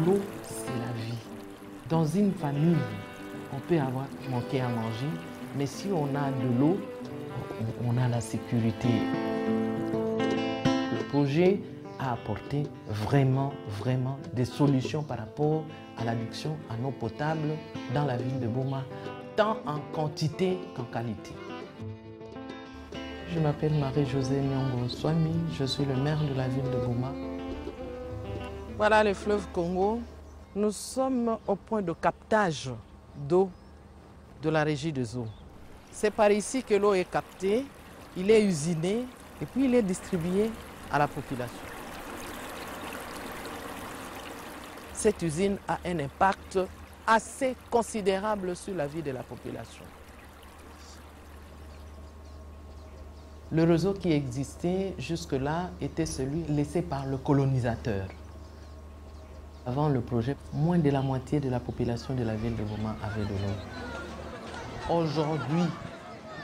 L'eau, c'est la vie. Dans une famille, on peut avoir manqué à manger, mais si on a de l'eau, on a la sécurité. Le projet a apporté vraiment des solutions par rapport à l'adduction en eau potable dans la ville de Boma, tant en quantité qu'en qualité. Je m'appelle Marie-Josée Nyongo Swami, je suis le maire de la ville de Boma. Voilà le fleuve Congo. Nous sommes au point de captage d'eau de la régie des eaux. C'est par ici que l'eau est captée, il est usiné et puis il est distribué à la population. Cette usine a un impact assez considérable sur la vie de la population. Le réseau qui existait jusque-là était celui laissé par le colonisateur. Avant le projet, moins de la moitié de la population de la ville de Boma avait de l'eau. Aujourd'hui,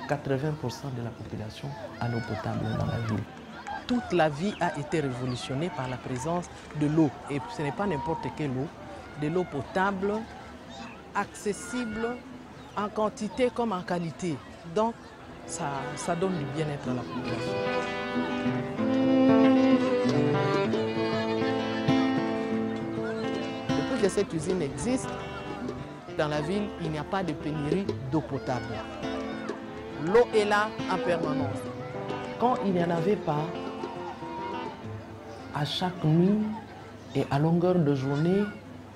80% de la population a l'eau potable dans la ville. Toute la vie a été révolutionnée par la présence de l'eau. Et ce n'est pas n'importe quelle eau, de l'eau potable, accessible en quantité comme en qualité. Donc, ça donne du bien-être à la population. Depuis que cette usine existe, dans la ville, il n'y a pas de pénurie d'eau potable. L'eau est là en permanence. Quand il n'y en avait pas, à chaque nuit et à longueur de journée,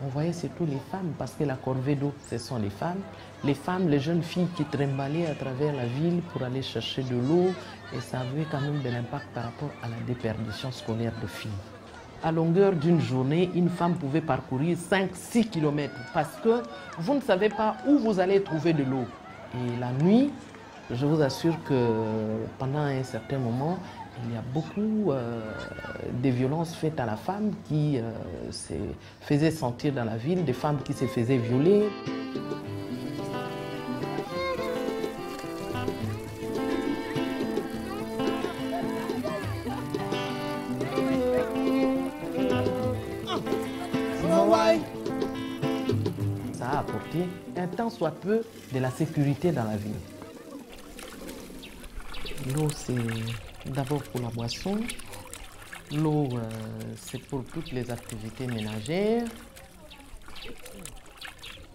on voyait surtout les femmes, parce que la corvée d'eau, ce sont les femmes. Les femmes, les jeunes filles qui trimbalaient à travers la ville pour aller chercher de l'eau, et ça avait quand même de l'impact par rapport à la déperdition scolaire de filles. À longueur d'une journée, une femme pouvait parcourir 5-6 km parce que vous ne savez pas où vous allez trouver de l'eau. Et la nuit, je vous assure que pendant un certain moment, il y a beaucoup de violences faites à la femme qui se faisaient sentir dans la ville, des femmes qui se faisaient violer. Ça a apporté un tant soit peu de la sécurité dans la ville. L'eau, c'est d'abord pour la boisson. L'eau, c'est pour toutes les activités ménagères.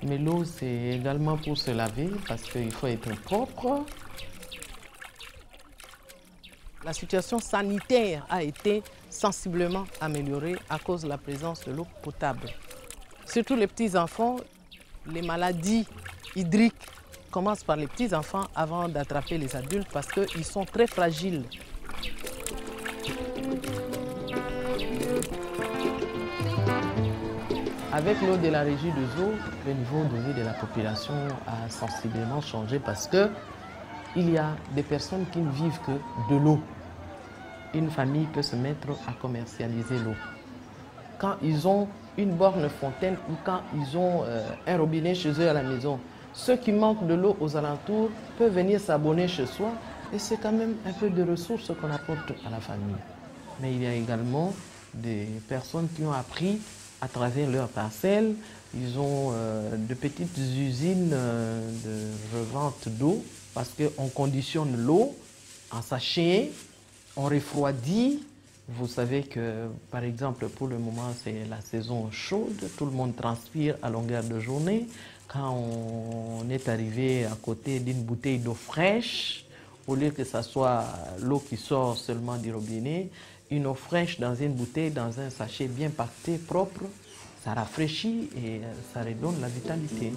Mais l'eau, c'est également pour se laver parce qu'il faut être propre. La situation sanitaire a été sensiblement améliorée à cause de la présence de l'eau potable. Surtout les petits-enfants, les maladies hydriques commencent par les petits-enfants avant d'attraper les adultes parce qu'ils sont très fragiles. Avec l'eau de la régie des eaux, le niveau de vie de la population a sensiblement changé parce qu'il y a des personnes qui ne vivent que de l'eau. Une famille peut se mettre à commercialiser l'eau. Quand ils ont une borne fontaine ou quand ils ont un robinet chez eux à la maison, ceux qui manquent de l'eau aux alentours peuvent venir s'abonner chez soi et c'est quand même un peu de ressources qu'on apporte à la famille. Mais il y a également des personnes qui ont appris à travers leurs parcelles. Ils ont de petites usines de revente d'eau parce qu'on conditionne l'eau en sachet, on refroidit. Vous savez que, par exemple, pour le moment, c'est la saison chaude. Tout le monde transpire à longueur de journée. Quand on est arrivé à côté d'une bouteille d'eau fraîche, au lieu que ce soit l'eau qui sort seulement du robinet, une eau fraîche dans une bouteille, dans un sachet bien pacté, propre, ça rafraîchit et ça redonne la vitalité.